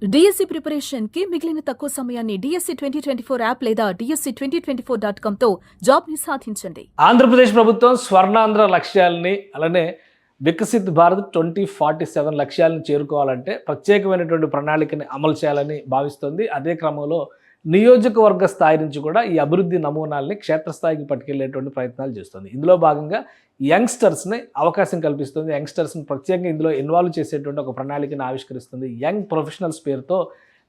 DSC preparation కి మిగిలిన తక్కువ సమయాన్ని డిఎస్సి 2024 యాప్ లేదా DSC2024.com తో జాబ్ ని సాధించండి. ఆంధ్రప్రదేశ్ ప్రభుత్వం స్వర్ణాంధ్ర లక్ష్యాలని అలానే వికసిత్ భారత్ 2047 లక్ష్యాలను చేరుకోవాలంటే ప్రత్యేకమైనటువంటి ప్రణాళికని అమలు చేయాలని భావిస్తోంది. అదే క్రమంలో నియోజకవర్గ స్థాయి నుంచి కూడా ఈ అభివృద్ధి నమూనాల్ని క్షేత్రస్థాయికి పట్టుకెళ్లేటువంటి ప్రయత్నాలు చేస్తుంది. ఇందులో భాగంగా యంగ్స్టర్స్ని అవకాశం కల్పిస్తుంది. యంగ్స్టర్స్ని ప్రత్యేకంగా ఇందులో ఇన్వాల్వ్ చేసేటువంటి ఒక ప్రణాళికను ఆవిష్కరిస్తుంది. యంగ్ ప్రొఫెషనల్స్ పేరుతో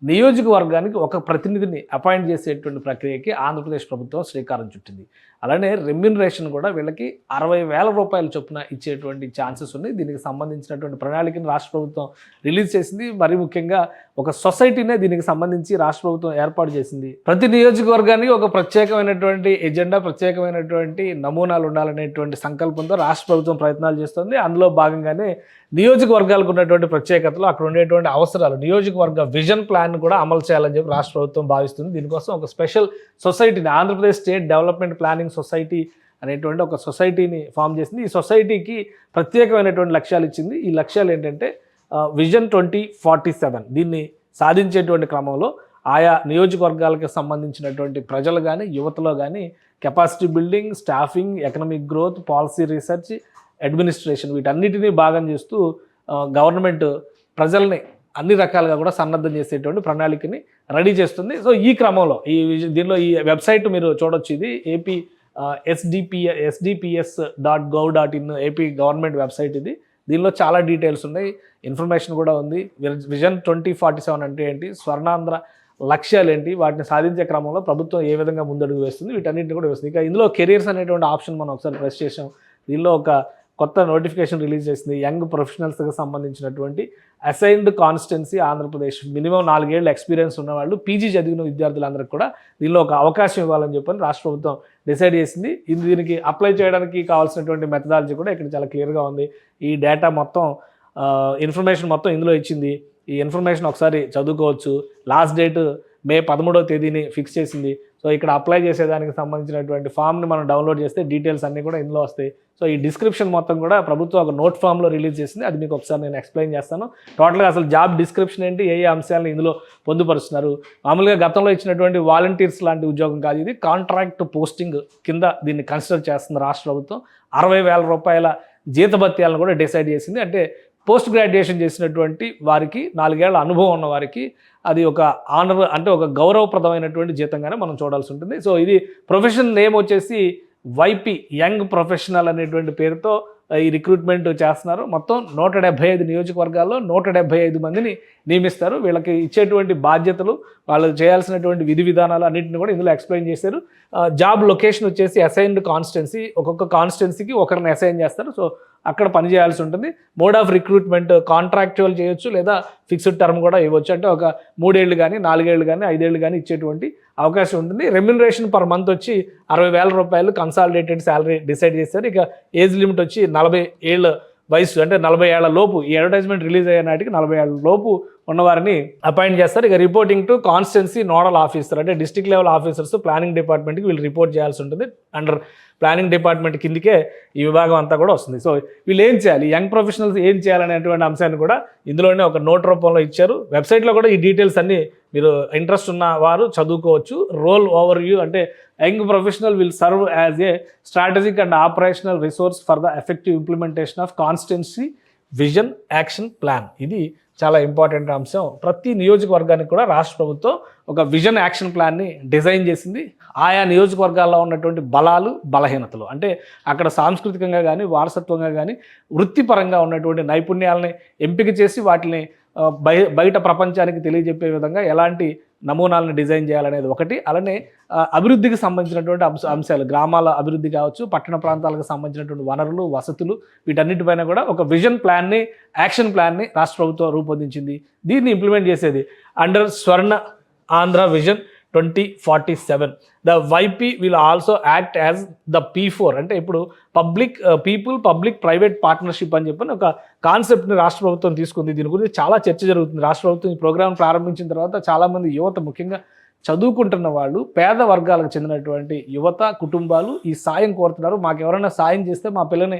నియోజకవర్గానికి ఒక ప్రతినిధిని అపాయింట్ చేసేటువంటి ప్రక్రియకి ఆంధ్రప్రదేశ్ ప్రభుత్వం శ్రీకారం చుట్టింది. అలానే రెమ్యూనరేషన్ కూడా వీళ్ళకి 60,000 రూపాయల చొప్పున ఇచ్చేటువంటి ఛాన్సెస్ ఉన్నాయి. దీనికి సంబంధించినటువంటి ప్రణాళికను రాష్ట్ర ప్రభుత్వం రిలీజ్ చేసింది. మరి ముఖ్యంగా ఒక సొసైటీనే దీనికి సంబంధించి రాష్ట్ర ప్రభుత్వం ఏర్పాటు చేసింది. ప్రతి నియోజకవర్గానికి ఒక ప్రత్యేకమైనటువంటి ఎజెండా, ప్రత్యేకమైనటువంటి నమూనాలు ఉండాలనేటువంటి సంకల్పంతో రాష్ట్ర ప్రభుత్వం ప్రయత్నాలు చేస్తుంది. అందులో భాగంగానే నియోజకవర్గాలకు ఉన్నటువంటి ప్రత్యేకతలు, అక్కడ ఉండేటువంటి అవసరాలు, నియోజకవర్గ విజన్ ప్లాన్ కూడా అమలు చేయాలని చెప్పి రాష్ట్ర ప్రభుత్వం భావిస్తుంది. దీనికోసం ఒక స్పెషల్ సొసైటీని, Andhra Pradesh state development planning society అనేటువంటి ఒక సొసైటీని ఫామ్ చేసింది. ఈ సొసైటీకి ప్రత్యేకమైనటువంటి లక్ష్యాలు ఇచ్చింది. ఈ లక్ష్యాలు ఏంటంటే విజన్ 2047. దీన్ని సాధించేటువంటి క్రమంలో ఆయా నియోజకవర్గాలకు సంబంధించినటువంటి ప్రజలు కానీ, యువతలో కానీ capacity building, staffing, economic growth, policy research, administration వీటన్నిటినీ భాగం చేస్తూ గవర్నమెంట్ ప్రజల్ని అన్ని రకాలుగా కూడా సన్నద్ధం చేసేటువంటి ప్రణాళికని రెడీ చేస్తుంది. సో ఈ క్రమంలో దీనిలో ఈ వెబ్సైట్ మీరు చూడొచ్చు. ఇది AP sdps.gov.in AP government website. ఇది దీనిలో చాలా డీటెయిల్స్ ఉన్నాయి, ఇన్ఫర్మేషన్ కూడా ఉంది. విజన్ 2047 అంటే ఏంటి, స్వర్ణాంధ్ర లక్ష్యాలు ఏంటి, వాటిని సాధించే క్రమంలో ప్రభుత్వం ఏ విధంగా ముందడుగు వేస్తుంది, వీటన్నింటిని కూడా వేస్తుంది. ఇక ఇందులో కెరీర్స్ అనేటువంటి ఆప్షన్ మనం ఒకసారి ప్రెస్ చేసాం. దీనిలో ఒక కొత్త నోటిఫికేషన్ రిలీజ్ చేసింది. యంగ్ ప్రొఫెషనల్స్కి సంబంధించినటువంటి అసైన్డ్ కాన్స్టిట్యున్సీ ఆంధ్రప్రదేశ్, మినిమం 4 ఏళ్ళ ఎక్స్పీరియన్స్ ఉన్నవాళ్ళు, పీజీ చదివిన విద్యార్థులందరికీ కూడా దీనిలో ఒక అవకాశం ఇవ్వాలని చెప్పని రాష్ట్ర ప్రభుత్వం డిసైడ్ చేసింది. దీనికి అప్లై చేయడానికి కావాల్సినటువంటి మెథడాలజీ కూడా ఇక్కడ చాలా క్లియర్గా ఉంది. ఈ డేటా మొత్తం, ఇన్ఫర్మేషన్ మొత్తం ఇందులో ఇచ్చింది. ఈ ఇన్ఫర్మేషన్ ఒకసారి చదువుకోవచ్చు. లాస్ట్ డేట్ మే 13వ తేదీని ఫిక్స్ చేసింది. సో ఇక్కడ అప్లై చేసేదానికి సంబంధించినటువంటి ఫామ్ని మనం డౌన్లోడ్ చేస్తే డీటెయిల్స్ అన్నీ కూడా ఇందులో వస్తాయి. సో ఈ డిస్క్రిప్షన్ మొత్తం కూడా ప్రభుత్వం ఒక నోట్ ఫామ్లో రిలీజ్ చేసింది. అది మీకు ఒకసారి నేను ఎక్స్ప్లెయిన్ చేస్తాను. టోటల్గా అసలు జాబ్ డిస్క్రిప్షన్ ఏంటి, ఏ అంశాలను ఇందులో పొందుపరుస్తున్నారు. మామూలుగా గతంలో ఇచ్చినటువంటి వాలంటీర్స్ లాంటి ఉద్యోగం కాదు, ఇది కాంట్రాక్ట్ పోస్టింగ్ కింద దీన్ని కన్సిడర్ చేస్తుంది రాష్ట్ర ప్రభుత్వం. 60,000 రూపాయల జీతభత్యాలను కూడా డిసైడ్ చేసింది. అంటే పోస్ట్ గ్రాడ్యుయేషన్ చేసినటువంటి వారికి, 4 ఏళ్ల అనుభవం ఉన్న వారికి అది ఒక ఆనర్, అంటే ఒక గౌరవప్రదమైనటువంటి జీతంగానే మనం చూడాల్సి ఉంటుంది. సో ఇది ప్రొఫెషన్ నేమ్ వచ్చేసి వైపీ, యంగ్ ప్రొఫెషనల్ అనేటువంటి పేరుతో ఈ రిక్రూట్మెంట్ చేస్తున్నారు. మొత్తం 175 నియోజకవర్గాల్లో 175 మందిని నియమిస్తారు. వీళ్ళకి ఇచ్చేటువంటి బాధ్యతలు, వాళ్ళు చేయాల్సినటువంటి విధి విధానాలు అన్నింటిని కూడా ఇందులో ఎక్స్ప్లెయిన్ చేశారు. జాబ్ లొకేషన్ వచ్చేసి అసైన్డ్ కాన్స్టిట్యున్సీ, ఒక్కొక్క కాన్స్టిట్యున్సీకి ఒకరిని అసైన్ చేస్తారు. సో అక్కడ పని చేయాల్సి ఉంటుంది. మోడ్ ఆఫ్ రిక్రూట్మెంట్ కాంట్రాక్చువల్ చేయొచ్చు, లేదా ఫిక్స్డ్ టర్మ్ కూడా ఇవ్వచ్చు. అంటే ఒక 3 ఏళ్ళు కానీ, 4 ఏళ్ళు కానీ, 5 ఏళ్ళు కానీ ఇచ్చేటువంటి అవకాశం ఉంటుంది. రెమ్యూనరేషన్ పర్ మంత్ వచ్చి 60,000 రూపాయలు కన్సాలిడేటెడ్ శాలరీ డిసైడ్ చేశారు. ఇక ఏజ్ లిమిట్ వచ్చి 40 ఏళ్ళ వయసు, అంటే 40 ఏళ్ల లోపు, ఈ అడ్వర్టైజ్మెంట్ రిలీజ్ అయ్యే నాటికి 40 ఏళ్ల లోపు ఉన్నవారిని అపాయింట్ చేస్తారు. ఇక reporting to constituency nodal officer, అంటే డిస్ట్రిక్ట్ లెవెల్ ఆఫీసర్స్ ప్లానింగ్ డిపార్ట్మెంట్కి వీళ్ళు రిపోర్ట్ చేయాల్సి ఉంటుంది. అండర్ ప్లానింగ్ డిపార్ట్మెంట్ కిందకే ఈ విభాగం అంతా కూడా వస్తుంది. సో వీళ్ళు ఏం చేయాలి, యంగ్ ప్రొఫెషనల్స్ ఏం చేయాలనేటువంటి అంశాన్ని కూడా ఇందులోనే ఒక నోట్ రూపంలో ఇచ్చారు. వెబ్సైట్లో కూడా ఈ డీటెయిల్స్ అన్నీ మీరు ఇంట్రెస్ట్ ఉన్న వారు చదువుకోవచ్చు. రోల్ ఓవర్ వ్యూ అంటే young professional will serve as a strategic and operational resource for the effective implementation of constituency vision action plan. ఇది చాలా ఇంపార్టెంట్ అంశం. ప్రతి నియోజకవర్గానికి కూడా రాష్ట్ర ప్రభుత్వం ఒక విజన్ యాక్షన్ ప్లాన్ని డిజైన్ చేసింది. ఆయా నియోజకవర్గాల్లో ఉన్నటువంటి బలాలు, బలహీనతలు, అంటే అక్కడ సాంస్కృతికంగా కానీ, వారసత్వంగా కానీ, వృత్తిపరంగా ఉన్నటువంటి నైపుణ్యాలని ఎంపిక చేసి వాటిని బయట ప్రపంచానికి తెలియజెప్పే విధంగా ఎలాంటి నమూనాలను డిజైన్ చేయాలనేది ఒకటి. అలానే అభివృద్ధికి సంబంధించినటువంటి అంశాలు, గ్రామాల అభివృద్ధి కావచ్చు, పట్టణ ప్రాంతాలకు సంబంధించినటువంటి వనరులు, వసతులు, వీటన్నిటిపైన కూడా ఒక విజన్ ప్లాన్ని, యాక్షన్ ప్లాన్ని రాష్ట్ర ప్రభుత్వం రూపొందించింది. దీన్ని ఇంప్లిమెంట్ చేసేది under Swarna Andhra vision 2047. The YP will also act as the P4, అంటే ఇప్పుడు పబ్లిక్ ప్రైవేట్ పార్ట్నర్షిప్ అని చెప్పని ఒక కాన్సెప్ట్ని రాష్ట్ర ప్రభుత్వం తీసుకుంది. దీని గురించి చాలా చర్చ జరుగుతుంది. రాష్ట్ర ప్రభుత్వం ఈ ప్రోగ్రాం ప్రారంభించిన తర్వాత చాలామంది యువత, ముఖ్యంగా చదువుకుంటున్న వాళ్ళు, పేద వర్గాలకు చెందినటువంటి యువత కుటుంబాలు ఈ సాయం కోరుతున్నారు. మాకు ఎవరైనా సాయం చేస్తే మా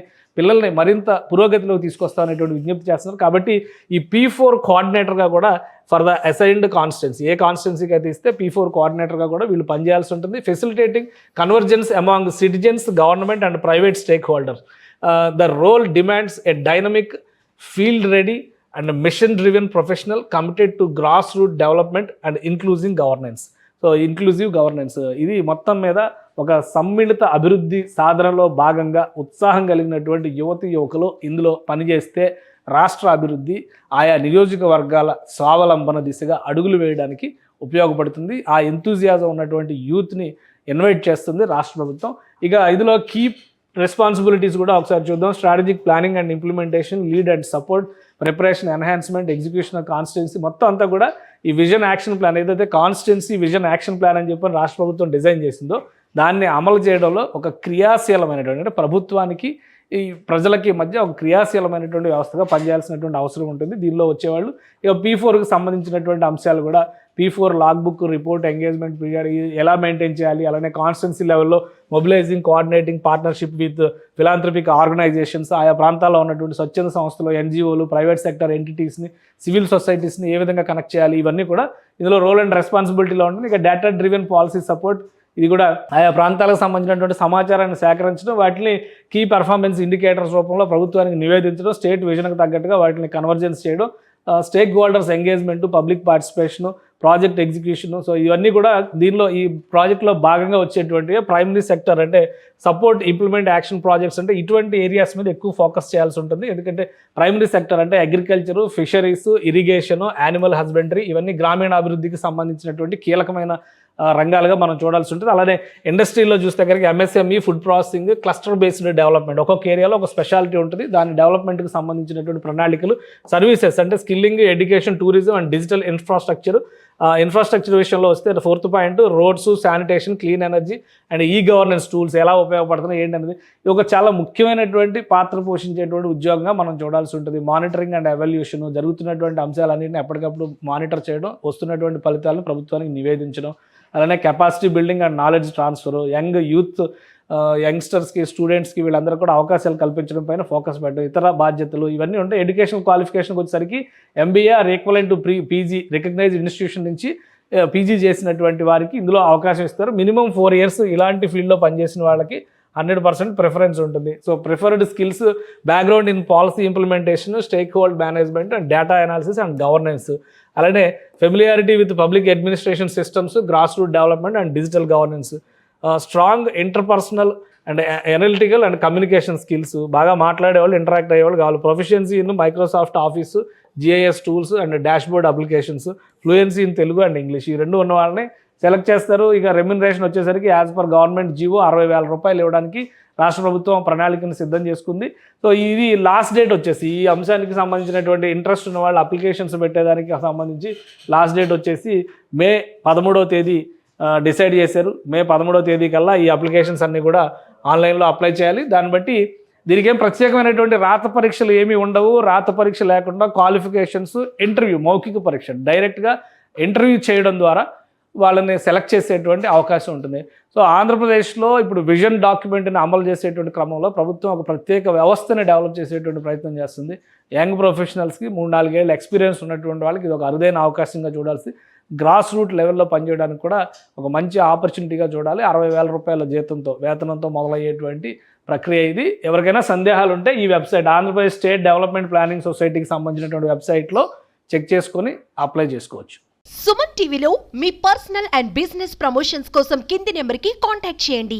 పిల్లల్ని మరింత పురోగతిలోకి తీసుకొస్తామనేటువంటి విజ్ఞప్తి చేస్తున్నారు. కాబట్టి ఈ P4 కోఆర్డినేటర్గా కూడా ఫర్ ద అసైన్డ్ కాన్స్టిట్యున్సీ. ఏ కాన్స్టిట్యున్సీకి అయితే ఇస్తే P4 కోఆర్డినేటర్గా కూడా వీళ్ళు పనిచేయాల్సి ఉంటుంది. Facilitating convergence among citizens, government and private stakeholders. The role demands a dynamic, field ready and mission driven professional committed to grass root development and inclusive governance. So inclusive governance ఇది మొత్తం మీద ఒక సమ్మిళిత అభివృద్ధి సాధనలో భాగంగా ఉత్సాహం కలిగినటువంటి యువకులు ఇందులో పనిచేస్తే రాష్ట్ర అభివృద్ధి, ఆయా నియోజకవర్గాల స్వావలంబన దిశగా అడుగులు వేయడానికి ఉపయోగపడుతుంది. ఆ ఎంతూజియాజం ఉన్నటువంటి యూత్ని ఇన్వైట్ చేస్తుంది రాష్ట్ర ప్రభుత్వం. ఇక ఇందులో కీ రెస్పాన్సిబిలిటీస్ కూడా ఒకసారి చూద్దాం. Strategic planning and implementation, lead and support, preparation, enhancement, execution of constituency, మొత్తం అంతా కూడా ఈ విజన్ యాక్షన్ ప్లాన్ ఏదైతే కాన్స్టిట్యున్సీ విజన్ యాక్షన్ ప్లాన్ అని చెప్పి రాష్ట్ర ప్రభుత్వం డిజైన్ చేసిందో దాన్ని అమలు చేయడంలో ఒక క్రియాశీలమైనటువంటి, అంటే ప్రభుత్వానికి ఈ ప్రజలకి మధ్య ఒక క్రియాశీలమైనటువంటి వ్యవస్థగా పనిచేయాల్సినటువంటి అవసరం ఉంటుంది. దీనిలో వచ్చేవాళ్ళు ఇక P4కి సంబంధించినటువంటి అంశాలు కూడా P4 log book, report, engagement period ఎలా మెయింటైన్ చేయాలి, అలానే కాన్స్టిట్యున్సీ లెవెల్లో mobilising, coordinating, partnership with philanthropic organisations, ఆయా ప్రాంతాల్లో ఉన్నటువంటి స్వచ్ఛంద సంస్థలు, NGOలు, ప్రైవేట్ సెక్టర్ ఎంటిటీస్ని, సివిల్ సొసైటీస్ని ఏ విధంగా కనెక్ట్ చేయాలి, ఇవన్నీ కూడా ఇందులో రోల్ అండ్ రెస్పాన్సిబిలిటీలో ఉంటుంది. ఇక డేటా డ్రివెన్ పాలసీ సపోర్ట్, ఇది కూడా ఆయా ప్రాంతాలకు సంబంధించినటువంటి సమాచారాన్ని సేకరించడం, వాటిని కీ పెర్ఫార్మెన్స్ ఇండికేటర్స్ రూపంలో ప్రభుత్వానికి నివేదించడం, స్టేట్ విజన్కి తగ్గట్టుగా వాటిని కన్వర్జెన్స్ చేయడం, stake holders engagement, public participation, project execution. So ఇవన్నీ కూడా దీనిలో ఈ ప్రాజెక్ట్లో భాగంగా వచ్చేటువంటి ప్రైమరీ సెక్టర్ అంటే సపోర్ట్, ఇంప్లిమెంట్, యాక్షన్ ప్రాజెక్ట్స్ అంటే ఇటువంటి ఏరియాస్ మీద ఎక్కువ ఫోకస్ చేయాల్సి ఉంటుంది. ఎందుకంటే ప్రైమరీ సెక్టర్ అంటే agriculture, fisheries, irrigation, animal husbandry, ఇవన్నీ గ్రామీణ అభివృద్ధికి సంబంధించినటువంటి కీలకమైన రంగాలుగా మనం చూడాల్సి ఉంటుంది. అలానే ఇండస్ట్రీలో చూస్తే కనుక MSME, food processing, cluster based development, ఒక్కొక్క ఏరియాలో ఒక స్పెషాలిటీ ఉంటుంది. దాని డెవలప్మెంట్కి సంబంధించినటువంటి ప్రణాళికలు, సర్వీసెస్ అంటే skilling, education, tourism and digital infrastructure. Infrastructure విషయంలో వస్తే 4th point roads, sanitation, clean energy and governance tools ఎలా ఉపయోగపడుతున్నాయి ఏంటనేది ఇది ఒక చాలా ముఖ్యమైనటువంటి పాత్ర పోషించేటువంటి ఉద్యోగంగా మనం చూడాల్సి ఉంటుంది. మానిటరింగ్ అండ్ ఎవల్యూషన్, జరుగుతున్నటువంటి అంశాలన్నింటినీ ఎప్పటికప్పుడు మానిటర్ చేయడం, వస్తున్నటువంటి ఫలితాలను ప్రభుత్వానికి నివేదించడం, అలానే capacity building and knowledge transfer, యంగ్స్టర్స్కి, స్టూడెంట్స్కి వీళ్ళందరూ కూడా అవకాశాలు కల్పించడం పైన ఫోకస్ పెట్టడం, ఇతర బాధ్యతలు ఇవన్నీ ఉంటాయి. ఎడ్యుకేషన్ క్వాలిఫికేషన్కి వచ్చేసరికి MBA or equivalent to PG recognised institution నుంచి PG చేసినటువంటి వారికి ఇందులో అవకాశం ఇస్తారు. మినిమం 4 years ఇలాంటి ఫీల్డ్లో పనిచేసిన వాళ్ళకి 100% ప్రిఫరెన్స్ ఉంటుంది. So preferred skills, background in policy implementation, stakeholder management and data analysis and governance, అలానే familiarity with public administration systems, grass root development and digital governance, strong interpersonal and analytical and communication skills, బాగా మాట్లాడేవాళ్ళు, interact అయ్యేవాళ్ళు కావాలి. Proficiency in Microsoft Office, GIS tools and dashboard applications, fluency in Telugu and English, ఈ రెండు ఉన్న వాళ్ళని select చేస్తారు. ఇక రెమ్యునరేషన్ వచ్చేసరికి యాజ్ పర్ గవర్నమెంట్ జీవో 60,000 రూపాయలు ఇవ్వడానికి రాష్ట్ర ప్రభుత్వం ప్రణాళికను సిద్ధం చేసుకుంది. సో ఇది లాస్ట్ డేట్ వచ్చేసి ఈ అంశానికి సంబంధించినటువంటి ఇంట్రెస్ట్ ఉన్న వాళ్ళు అప్లికేషన్స్ పెట్టేదానికి సంబంధించి లాస్ట్ డేట్ వచ్చేసి May 13వ తేదీ డిసైడ్ చేశారు. May 13వ తేదీ కల్లా ఈ అప్లికేషన్స్ అన్నీ కూడా ఆన్లైన్లో అప్లై చేయాలి. దాన్ని బట్టి దీనికి ఏం ప్రత్యేకమైనటువంటి రాత పరీక్షలు ఏమీ ఉండవు. రాత పరీక్ష లేకుండా క్వాలిఫికేషన్స్, ఇంటర్వ్యూ, మౌఖిక పరీక్ష, డైరెక్ట్గా ఇంటర్వ్యూ చేయడం ద్వారా వాళ్ళని సెలెక్ట్ చేసేటువంటి అవకాశం ఉంటుంది. సో ఆంధ్రప్రదేశ్లో ఇప్పుడు విజన్ డాక్యుమెంట్ని అమలు చేసేటువంటి క్రమంలో ప్రభుత్వం ఒక ప్రత్యేక వ్యవస్థని డెవలప్ చేసేటువంటి ప్రయత్నం చేస్తుంది. యంగ్ ప్రొఫెషనల్స్కి 3-4 ఏళ్ళ ఎక్స్పీరియన్స్ ఉన్నటువంటి వాళ్ళకి ఇది ఒక అరుదైన అవకాశంగా చూడాల్సి, గ్రాస్ రూట్ లెవెల్లో పనిచేయడానికి కూడా ఒక మంచి ఆపర్చునిటీగా చూడాలి. 60,000 రూపాయల వేతనంతో మొదలయ్యేటువంటి ప్రక్రియ ఇది. ఎవరికైనా సందేహాలు ఉంటే ఈ website Andhra Pradesh state development planning సొసైటీకి సంబంధించినటువంటి వెబ్సైట్లో చెక్ చేసుకొని అప్లై చేసుకోవచ్చు. సుమన్ టీవీలో మీ పర్సనల్ అండ్ బిజినెస్ ప్రమోషన్స్ కోసం కింది నెంబర్కి కాంటాక్ట్ చేయండి.